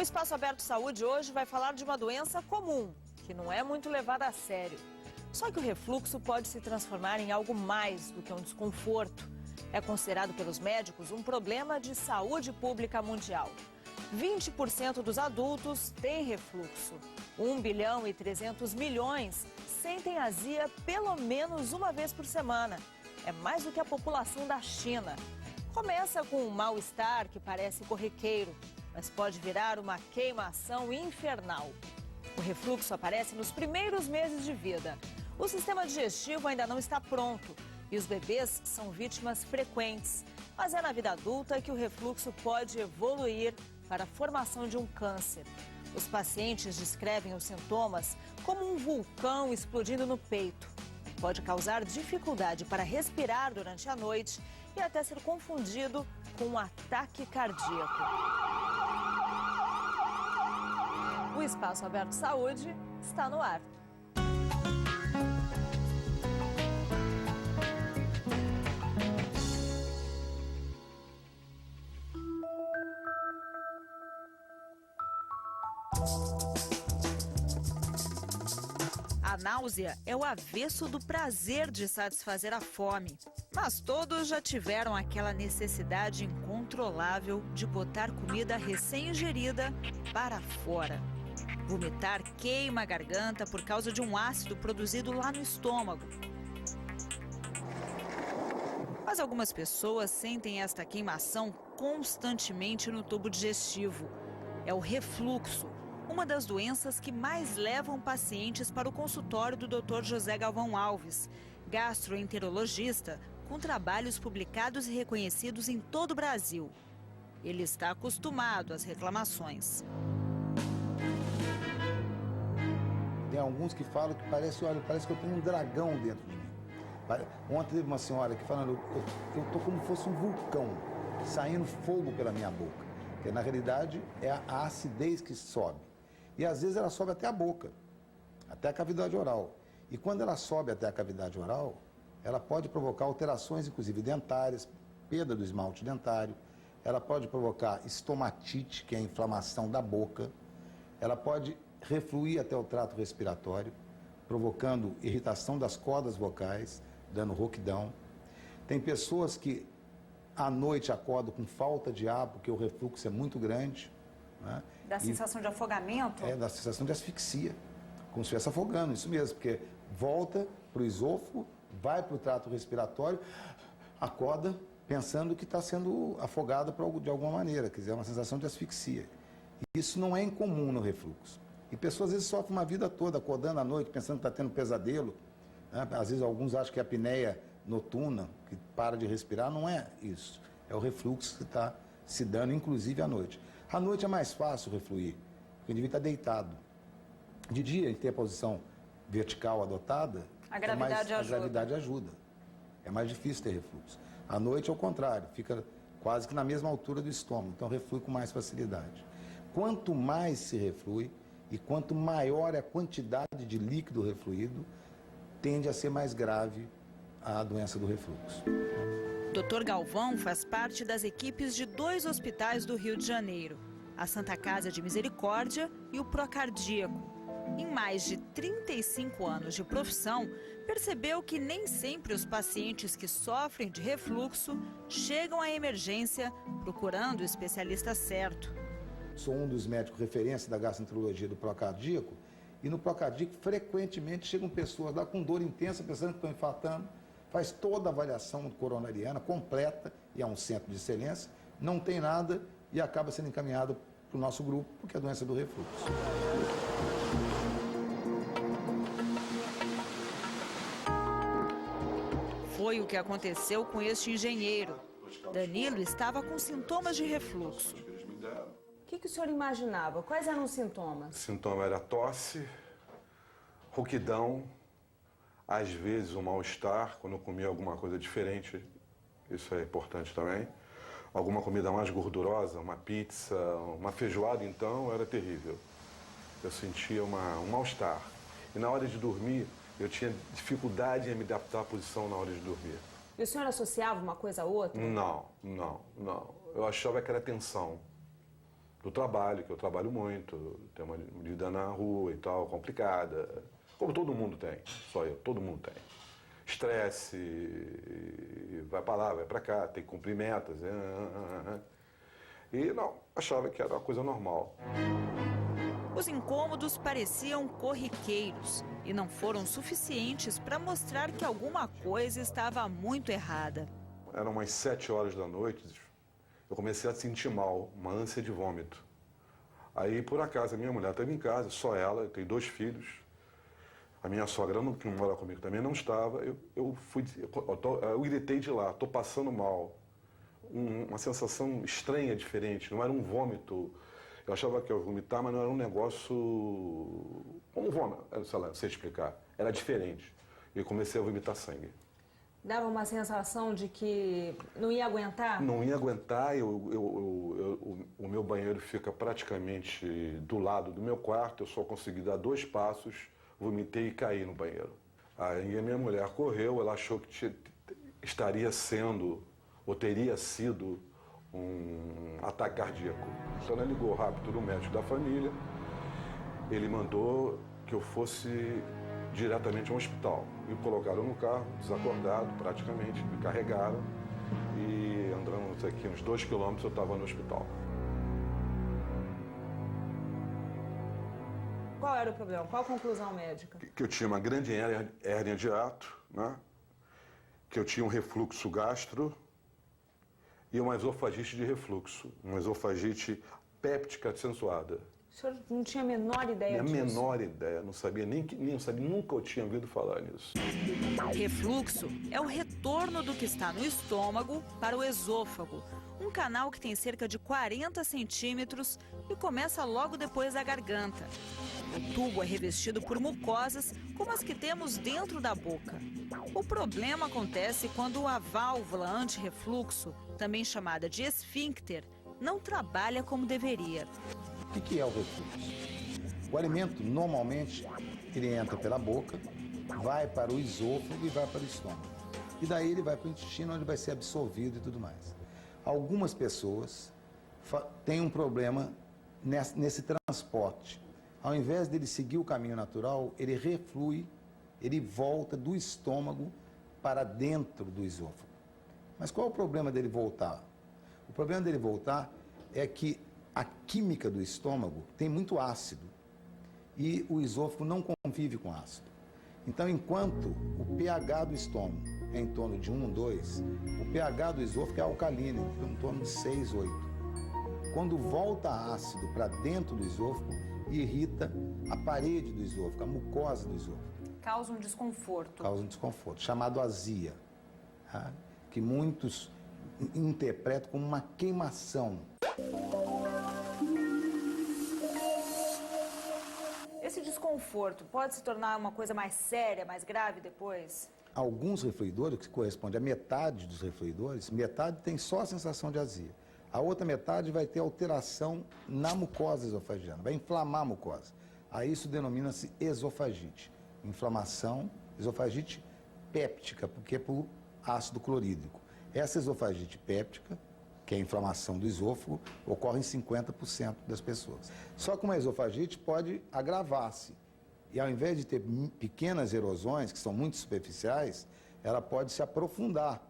Espaço Aberto Saúde hoje vai falar de uma doença comum, que não é muito levada a sério. Só que o refluxo pode se transformar em algo mais do que um desconforto. É considerado pelos médicos um problema de saúde pública mundial. 20% dos adultos têm refluxo. 1 bilhão e 300 milhões sentem azia pelo menos uma vez por semana. É mais do que a população da China. Começa com um mal-estar que parece corriqueiro, mas pode virar uma queimação infernal. O refluxo aparece nos primeiros meses de vida. O sistema digestivo ainda não está pronto e os bebês são vítimas frequentes. Mas é na vida adulta que o refluxo pode evoluir para a formação de um câncer. Os pacientes descrevem os sintomas como um vulcão explodindo no peito. Pode causar dificuldade para respirar durante a noite e até ser confundido com um ataque cardíaco. O Espaço Aberto Saúde está no ar. A náusea é o avesso do prazer de satisfazer a fome. Mas todos já tiveram aquela necessidade incontrolável de botar comida recém-ingerida para fora. Vomitar queima a garganta por causa de um ácido produzido lá no estômago. Mas algumas pessoas sentem esta queimação constantemente no tubo digestivo. É o refluxo, uma das doenças que mais levam pacientes para o consultório do Dr. José Galvão Alves, gastroenterologista com trabalhos publicados e reconhecidos em todo o Brasil. Ele está acostumado às reclamações. Tem alguns que falam que parece, olha, parece que eu tenho um dragão dentro de mim. Ontem teve uma senhora que falando, eu tô como se fosse um vulcão, saindo fogo pela minha boca. Que na realidade é a acidez que sobe. E às vezes ela sobe até a boca, até a cavidade oral. E quando ela sobe até a cavidade oral, ela pode provocar alterações, inclusive dentárias, perda do esmalte dentário. Ela pode provocar estomatite, que é a inflamação da boca. Ela pode refluir até o trato respiratório, provocando irritação das cordas vocais, dando rouquidão. Tem pessoas que à noite acordam com falta de ar, porque o refluxo é muito grande. Né? Dá sensação de afogamento? É, dá sensação de asfixia, como se estivesse afogando, isso mesmo, porque volta para o esôfago, vai para o trato respiratório, acorda pensando que está sendo afogada de alguma maneira, quer dizer, é uma sensação de asfixia. E isso não é incomum no refluxo. E pessoas às vezes sofrem uma vida toda, acordando à noite, pensando que está tendo pesadelo. Né? Às vezes alguns acham que é a apneia noturna, que para de respirar, não é isso. É o refluxo que está se dando, inclusive à noite. À noite é mais fácil refluir, porque o indivíduo está deitado. De dia, em ter a posição vertical adotada, a gravidade ajuda. É mais difícil ter refluxo. À noite, ao contrário, fica quase que na mesma altura do estômago, então reflui com mais facilidade. Quanto mais se reflui e quanto maior é a quantidade de líquido refluído, tende a ser mais grave a doença do refluxo. Dr. Galvão faz parte das equipes de 2 hospitais do Rio de Janeiro, a Santa Casa de Misericórdia e o Procardíaco. Em mais de 35 anos de profissão, percebeu que nem sempre os pacientes que sofrem de refluxo chegam à emergência procurando o especialista certo. Sou um dos médicos referência da gastroenterologia do Procardíaco e no Procardíaco frequentemente chegam pessoas lá com dor intensa pensando que estão infartando, faz toda a avaliação coronariana completa e é um centro de excelência, não tem nada e acaba sendo encaminhado para o nosso grupo porque é a doença do refluxo. Foi o que aconteceu com este engenheiro. Danilo estava com sintomas de refluxo. O que o senhor imaginava? Quais eram os sintomas? O sintoma era tosse, rouquidão, às vezes um mal-estar, quando eu comia alguma coisa diferente, isso é importante também. Alguma comida mais gordurosa, uma pizza, uma feijoada, então, era terrível. Eu sentia um mal-estar. E na hora de dormir, eu tinha dificuldade em me adaptar à posição na hora de dormir. E o senhor associava uma coisa a outra? Não. Eu achava que era tensão. do trabalho, que eu trabalho muito, tenho uma vida na rua e tal, complicada, como todo mundo tem, só eu, todo mundo tem. Estresse, vai para lá, vai para cá, tem que cumprir metas. E não, achava que era uma coisa normal. Os incômodos pareciam corriqueiros e não foram suficientes para mostrar que alguma coisa estava muito errada. Eram umas 7 horas da noite, eu comecei a sentir mal, uma ânsia de vômito. Aí, por acaso, a minha mulher estava em casa, só ela, eu tenho 2 filhos. A minha sogra, que não mora comigo, também não estava. Eu gritei de lá, estou passando mal. Uma sensação estranha, diferente, não era um vômito. Eu achava que eu ia vomitar, mas não era um negócio como vômito, sei lá, não sei explicar. Era diferente. E eu comecei a vomitar sangue. Dava uma sensação de que não ia aguentar? Não ia aguentar, o meu banheiro fica praticamente do lado do meu quarto, eu só consegui dar 2 passos, vomitei e caí no banheiro. Aí a minha mulher correu, ela achou que estaria sendo, ou teria sido, um ataque cardíaco. Então ela ligou rápido no médico da família, ele mandou que eu fosse diretamente a um hospital. Me colocaram no carro, desacordado praticamente, me carregaram e andamos aqui uns 2 quilômetros, eu estava no hospital. Qual era o problema? Qual a conclusão médica? Que eu tinha uma grande hérnia de hiato, né? Que eu tinha um refluxo gastro e uma esofagite de refluxo, uma esofagite péptica acentuada. O senhor não tinha a menor ideia disso? A menor ideia, não sabia, nunca eu tinha ouvido falar nisso. Refluxo é o retorno do que está no estômago para o esôfago, um canal que tem cerca de 40 centímetros e começa logo depois da garganta. O tubo é revestido por mucosas, como as que temos dentro da boca. O problema acontece quando a válvula anti-refluxo, também chamada de esfíncter, não trabalha como deveria. O que é o refluxo? O alimento, normalmente, ele entra pela boca, vai para o esôfago e vai para o estômago. E daí ele vai para o intestino, onde vai ser absorvido e tudo mais. Algumas pessoas têm um problema nesse transporte. Ao invés dele seguir o caminho natural, ele reflui, ele volta do estômago para dentro do esôfago. Mas qual é o problema dele voltar? O problema dele voltar é que a química do estômago tem muito ácido e o esôfago não convive com ácido. Então, enquanto o pH do estômago é em torno de 1, 2, o pH do esôfago é alcalino, em torno de 6, 8. Quando volta ácido para dentro do esôfago, irrita a parede do esôfago, a mucosa do esôfago. Causa um desconforto. Causa um desconforto, chamado azia, tá? Que muitos interpretam como uma queimação. Esse desconforto pode se tornar uma coisa mais séria, mais grave depois? Alguns refluidores, que corresponde a metade dos refluidores, metade tem só a sensação de azia. A outra metade vai ter alteração na mucosa esofagiana, vai inflamar a mucosa. Aí isso denomina-se esofagite. Inflamação, esofagite péptica, porque é por ácido clorídrico. Essa esofagite péptica, que é a inflamação do esôfago, ocorre em 50% das pessoas. Só que uma esofagite pode agravar-se. E ao invés de ter pequenas erosões, que são muito superficiais, ela pode se aprofundar.